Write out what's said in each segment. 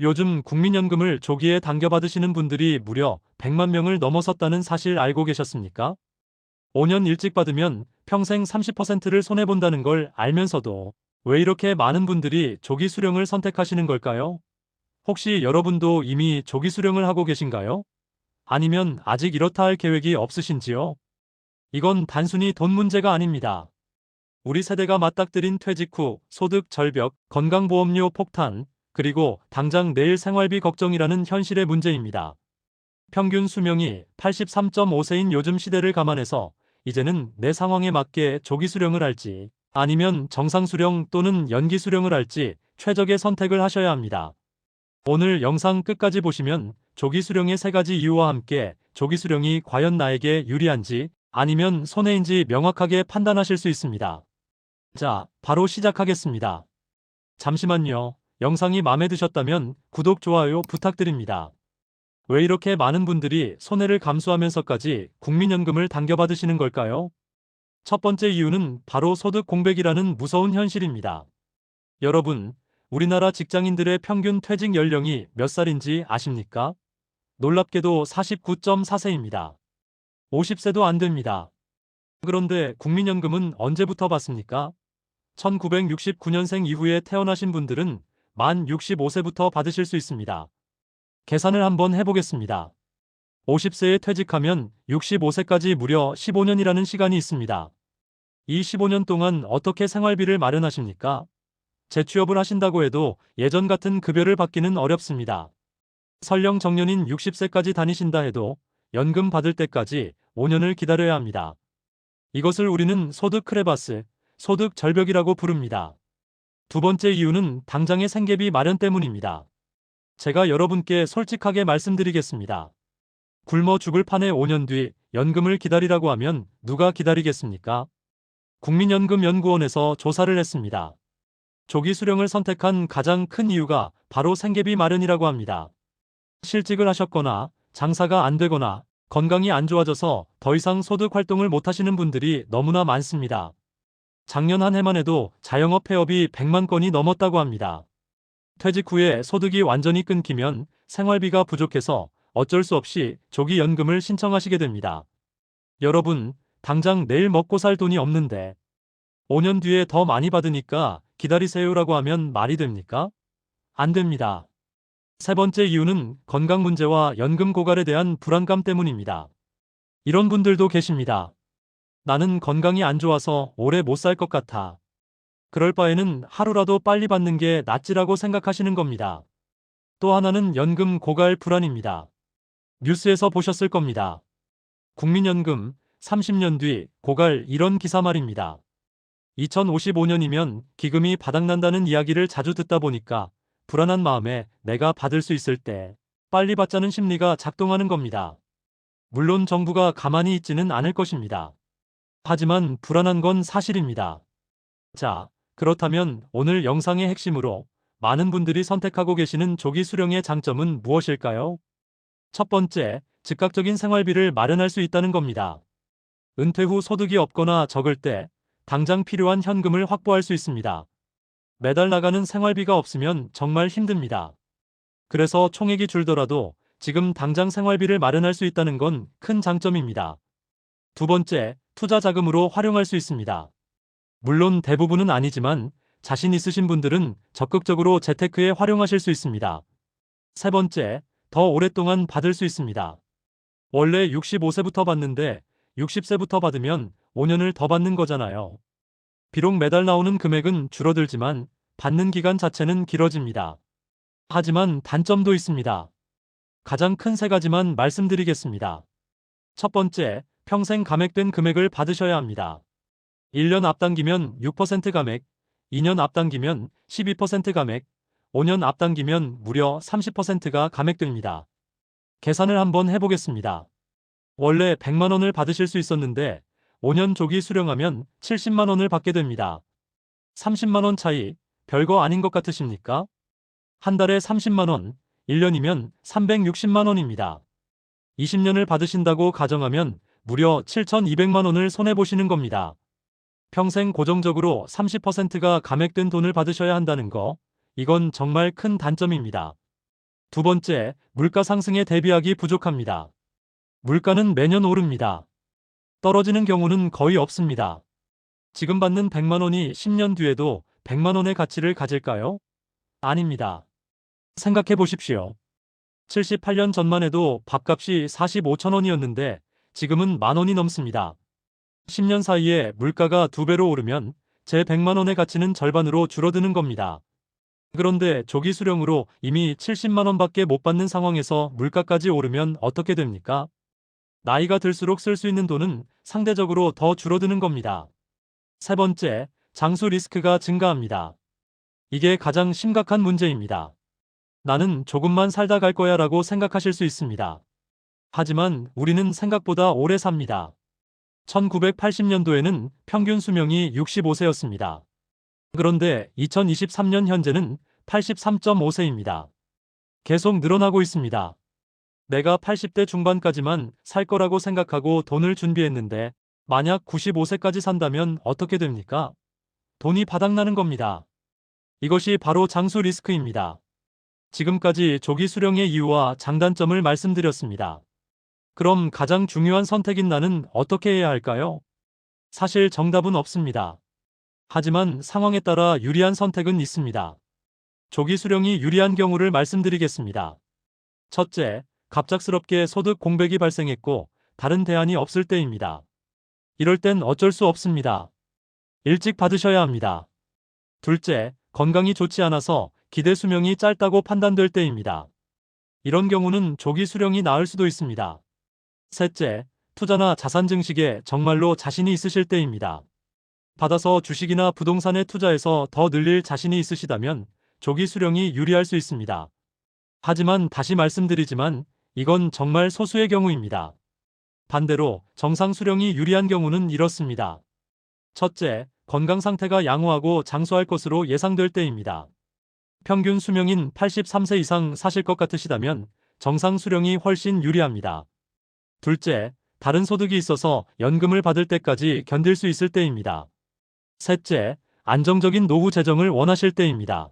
요즘 국민연금을 조기에 당겨받으시는 분들이 무려 100만 명을 넘어섰다는 사실 알고 계셨습니까? 5년 일찍 받으면 평생 30%를 손해본다는 걸 알면서도 왜 이렇게 많은 분들이 조기 수령을 선택하시는 걸까요? 혹시 여러분도 이미 조기 수령을 하고 계신가요? 아니면 아직 이렇다 할 계획이 없으신지요? 이건 단순히 돈 문제가 아닙니다. 우리 세대가 맞닥뜨린 퇴직 후 소득 절벽, 건강보험료 폭탄, 그리고 당장 내일 생활비 걱정이라는 현실의 문제입니다. 평균 수명이 83.5세인 요즘 시대를 감안해서 이제는 내 상황에 맞게 조기 수령을 할지 아니면 정상 수령 또는 연기 수령을 할지 최적의 선택을 하셔야 합니다. 오늘 영상 끝까지 보시면 조기 수령의 3가지 이유와 함께 조기 수령이 과연 나에게 유리한지 아니면 손해인지 명확하게 판단하실 수 있습니다. 자, 바로 시작하겠습니다. 잠시만요. 영상이 마음에 드셨다면 구독, 좋아요 부탁드립니다. 왜 이렇게 많은 분들이 손해를 감수하면서까지 국민연금을 당겨받으시는 걸까요? 첫 번째 이유는 바로 소득 공백이라는 무서운 현실입니다. 여러분, 우리나라 직장인들의 평균 퇴직 연령이 몇 살인지 아십니까? 놀랍게도 49.4세입니다. 50세도 안 됩니다. 그런데 국민연금은 언제부터 받습니까? 1969년생 이후에 태어나신 분들은 만 65세부터 받으실 수 있습니다. 계산을 한번 해보겠습니다. 50세에 퇴직하면 65세까지 무려 15년이라는 시간이 있습니다. 이 15년 동안 어떻게 생활비를 마련하십니까? 재취업을 하신다고 해도 예전 같은 급여를 받기는 어렵습니다. 설령 정년인 60세까지 다니신다 해도 연금 받을 때까지 5년을 기다려야 합니다. 이것을 우리는 소득 크레바스, 소득 절벽이라고 부릅니다. 두 번째 이유는 당장의 생계비 마련 때문입니다. 제가 여러분께 솔직하게 말씀드리겠습니다. 굶어 죽을 판에 5년 뒤 연금을 기다리라고 하면 누가 기다리겠습니까? 국민연금연구원에서 조사를 했습니다. 조기 수령을 선택한 가장 큰 이유가 바로 생계비 마련이라고 합니다. 실직을 하셨거나 장사가 안 되거나 건강이 안 좋아져서 더 이상 소득 활동을 못 하시는 분들이 너무나 많습니다. 작년 한 해만 해도 자영업 폐업이 100만 건이 넘었다고 합니다. 퇴직 후에 소득이 완전히 끊기면 생활비가 부족해서 어쩔 수 없이 조기 연금을 신청하시게 됩니다. 여러분, 당장 내일 먹고 살 돈이 없는데 5년 뒤에 더 많이 받으니까 기다리세요라고 하면 말이 됩니까? 안 됩니다. 세 번째 이유는 건강 문제와 연금 고갈에 대한 불안감 때문입니다. 이런 분들도 계십니다. 나는 건강이 안 좋아서 오래 못 살 것 같아. 그럴 바에는 하루라도 빨리 받는 게 낫지라고 생각하시는 겁니다. 또 하나는 연금 고갈 불안입니다. 뉴스에서 보셨을 겁니다. 국민연금 30년 뒤 고갈 이런 기사 말입니다. 2055년이면 기금이 바닥난다는 이야기를 자주 듣다 보니까 불안한 마음에 내가 받을 수 있을 때 빨리 받자는 심리가 작동하는 겁니다. 물론 정부가 가만히 있지는 않을 것입니다. 하지만 불안한 건 사실입니다. 자, 그렇다면 오늘 영상의 핵심으로 많은 분들이 선택하고 계시는 조기 수령의 장점은 무엇일까요? 첫 번째, 즉각적인 생활비를 마련할 수 있다는 겁니다. 은퇴 후 소득이 없거나 적을 때 당장 필요한 현금을 확보할 수 있습니다. 매달 나가는 생활비가 없으면 정말 힘듭니다. 그래서 총액이 줄더라도 지금 당장 생활비를 마련할 수 있다는 건 큰 장점입니다. 두 번째, 투자 자금으로 활용할 수 있습니다. 물론 대부분은 아니지만 자신 있으신 분들은 적극적으로 재테크에 활용하실 수 있습니다. 세 번째, 더 오랫동안 받을 수 있습니다. 원래 65세부터 받는데 60세부터 받으면 5년을 더 받는 거잖아요. 비록 매달 나오는 금액은 줄어들지만 받는 기간 자체는 길어집니다. 하지만 단점도 있습니다. 가장 큰 3가지만 말씀드리겠습니다. 첫 번째, 평생 감액된 금액을 받으셔야 합니다. 1년 앞당기면 6% 감액, 2년 앞당기면 12% 감액, 5년 앞당기면 무려 30%가 감액됩니다. 계산을 한번 해보겠습니다. 원래 100만 원을 받으실 수 있었는데 5년 조기 수령하면 70만 원을 받게 됩니다. 30만 원 차이, 별거 아닌 것 같으십니까? 한 달에 30만 원, 1년이면 360만 원입니다. 20년을 받으신다고 가정하면 무려 7,200만 원을 손해보시는 겁니다. 평생 고정적으로 30%가 감액된 돈을 받으셔야 한다는 거, 이건 정말 큰 단점입니다. 두 번째, 물가 상승에 대비하기 부족합니다. 물가는 매년 오릅니다. 떨어지는 경우는 거의 없습니다. 지금 받는 100만 원이 10년 뒤에도 100만 원의 가치를 가질까요? 아닙니다. 생각해 보십시오. 78년 전만 해도 밥값이 45천 원이었는데 지금은 만 원이 넘습니다. 10년 사이에 물가가 2배로 오르면 제 100만 원의 가치는 절반으로 줄어드는 겁니다. 그런데 조기 수령으로 이미 70만 원밖에 못 받는 상황에서 물가까지 오르면 어떻게 됩니까? 나이가 들수록 쓸 수 있는 돈은 상대적으로 더 줄어드는 겁니다. 세 번째, 장수 리스크가 증가합니다. 이게 가장 심각한 문제입니다. 나는 조금만 살다 갈 거야 라고 생각하실 수 있습니다. 하지만 우리는 생각보다 오래 삽니다. 1980년도에는 평균 수명이 65세였습니다. 그런데 2023년 현재는 83.5세입니다. 계속 늘어나고 있습니다. 내가 80대 중반까지만 살 거라고 생각하고 돈을 준비했는데 만약 95세까지 산다면 어떻게 됩니까? 돈이 바닥나는 겁니다. 이것이 바로 장수 리스크입니다. 지금까지 조기 수령의 이유와 장단점을 말씀드렸습니다. 그럼 가장 중요한 선택인 나는 어떻게 해야 할까요? 사실 정답은 없습니다. 하지만 상황에 따라 유리한 선택은 있습니다. 조기 수령이 유리한 경우를 말씀드리겠습니다. 첫째, 갑작스럽게 소득 공백이 발생했고 다른 대안이 없을 때입니다. 이럴 땐 어쩔 수 없습니다. 일찍 받으셔야 합니다. 둘째, 건강이 좋지 않아서 기대 수명이 짧다고 판단될 때입니다. 이런 경우는 조기 수령이 나을 수도 있습니다. 셋째, 투자나 자산 증식에 정말로 자신이 있으실 때입니다. 받아서 주식이나 부동산에 투자해서 더 늘릴 자신이 있으시다면 조기 수령이 유리할 수 있습니다. 하지만 다시 말씀드리지만 이건 정말 소수의 경우입니다. 반대로 정상 수령이 유리한 경우는 이렇습니다. 첫째, 건강 상태가 양호하고 장수할 것으로 예상될 때입니다. 평균 수명인 83세 이상 사실 것 같으시다면 정상 수령이 훨씬 유리합니다. 둘째, 다른 소득이 있어서 연금을 받을 때까지 견딜 수 있을 때입니다. 셋째, 안정적인 노후 재정을 원하실 때입니다.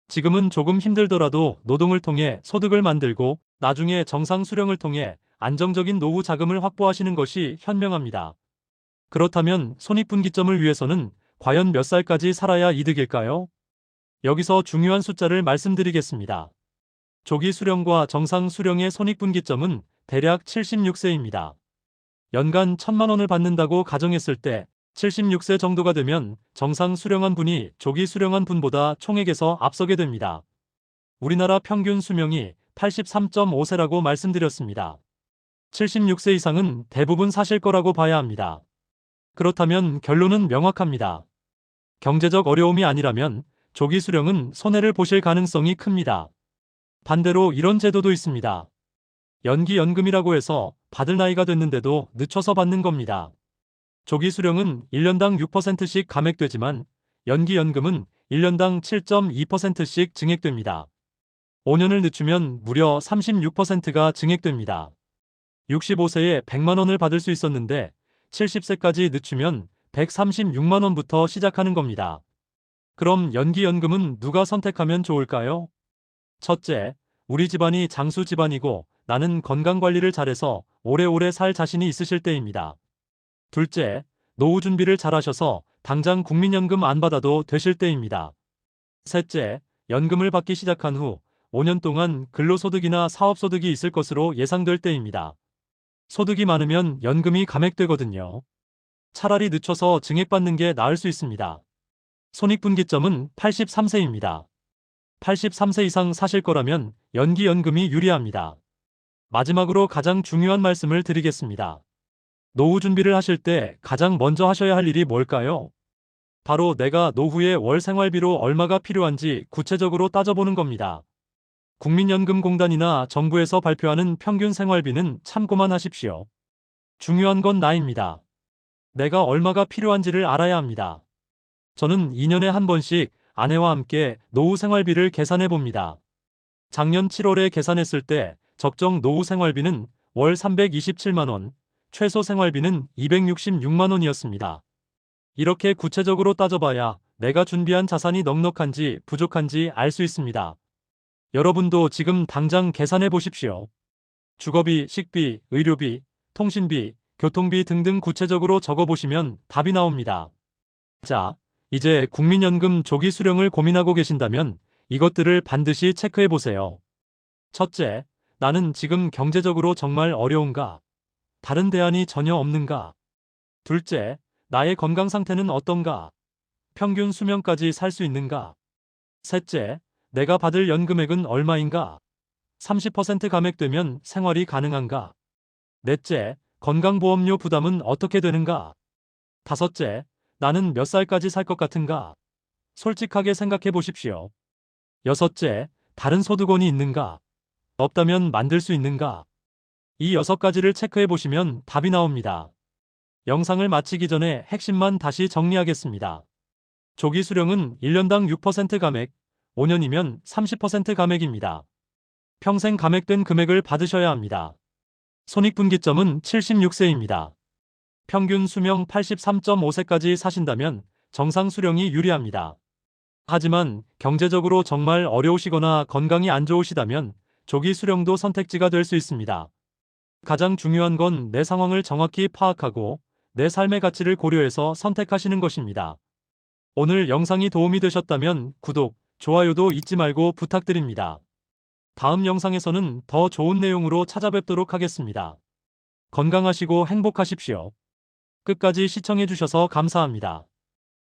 지금은 조금 힘들더라도 노동을 통해 소득을 만들고 나중에 정상 수령을 통해 안정적인 노후 자금을 확보하시는 것이 현명합니다. 그렇다면 손익분기점을 위해서는 과연 몇 살까지 살아야 이득일까요? 여기서 중요한 숫자를 말씀드리겠습니다. 조기 수령과 정상 수령의 손익분기점은 대략 76세입니다. 연간 1,000만 원을 받는다고 가정했을 때 76세 정도가 되면 정상 수령한 분이 조기 수령한 분보다 총액에서 앞서게 됩니다. 우리나라 평균 수명이 83.5세라고 말씀드렸습니다. 76세 이상은 대부분 사실 거라고 봐야 합니다. 그렇다면 결론은 명확합니다. 경제적 어려움이 아니라면 조기 수령은 손해를 보실 가능성이 큽니다. 반대로 이런 제도도 있습니다. 연기연금이라고 해서 받을 나이가 됐는데도 늦춰서 받는 겁니다. 조기 수령은 1년당 6%씩 감액되지만 연기연금은 1년당 7.2%씩 증액됩니다. 5년을 늦추면 무려 36%가 증액됩니다. 65세에 100만 원을 받을 수 있었는데 70세까지 늦추면 136만 원부터 시작하는 겁니다. 그럼 연기연금은 누가 선택하면 좋을까요? 첫째, 우리 집안이 장수 집안이고 나는 건강관리를 잘해서 오래오래 살 자신이 있으실 때입니다. 둘째, 노후 준비를 잘하셔서 당장 국민연금 안 받아도 되실 때입니다. 셋째, 연금을 받기 시작한 후 5년 동안 근로소득이나 사업소득이 있을 것으로 예상될 때입니다. 소득이 많으면 연금이 감액되거든요. 차라리 늦춰서 증액받는 게 나을 수 있습니다. 손익분기점은 83세입니다. 83세 이상 사실 거라면 연기연금이 유리합니다. 마지막으로 가장 중요한 말씀을 드리겠습니다. 노후 준비를 하실 때 가장 먼저 하셔야 할 일이 뭘까요? 바로 내가 노후에 월 생활비로 얼마가 필요한지 구체적으로 따져보는 겁니다. 국민연금공단이나 정부에서 발표하는 평균 생활비는 참고만 하십시오. 중요한 건 나입니다. 내가 얼마가 필요한지를 알아야 합니다. 저는 2년에 한 번씩 아내와 함께 노후 생활비를 계산해 봅니다. 작년 7월에 계산했을 때 적정 노후 생활비는 월 327만 원, 최소 생활비는 266만 원이었습니다. 이렇게 구체적으로 따져봐야 내가 준비한 자산이 넉넉한지 부족한지 알 수 있습니다. 여러분도 지금 당장 계산해 보십시오. 주거비, 식비, 의료비, 통신비, 교통비 등등 구체적으로 적어보시면 답이 나옵니다. 자, 이제 국민연금 조기 수령을 고민하고 계신다면 이것들을 반드시 체크해 보세요. 첫째, 나는 지금 경제적으로 정말 어려운가? 다른 대안이 전혀 없는가? 둘째, 나의 건강 상태는 어떤가? 평균 수명까지 살 수 있는가? 셋째, 내가 받을 연금액은 얼마인가? 30% 감액되면 생활이 가능한가? 넷째, 건강보험료 부담은 어떻게 되는가? 다섯째, 나는 몇 살까지 살 것 같은가? 솔직하게 생각해 보십시오. 여섯째, 다른 소득원이 있는가? 없다면 만들 수 있는가? 이 6가지를 체크해 보시면 답이 나옵니다. 영상을 마치기 전에 핵심만 다시 정리하겠습니다. 조기 수령은 1년당 6% 감액, 5년이면 30% 감액입니다. 평생 감액된 금액을 받으셔야 합니다. 손익분기점은 76세입니다. 평균 수명 83.5세까지 사신다면 정상 수령이 유리합니다. 하지만 경제적으로 정말 어려우시거나 건강이 안 좋으시다면 조기 수령도 선택지가 될 수 있습니다. 가장 중요한 건 내 상황을 정확히 파악하고 내 삶의 가치를 고려해서 선택하시는 것입니다. 오늘 영상이 도움이 되셨다면 구독, 좋아요도 잊지 말고 부탁드립니다. 다음 영상에서는 더 좋은 내용으로 찾아뵙도록 하겠습니다. 건강하시고 행복하십시오. 끝까지 시청해주셔서 감사합니다.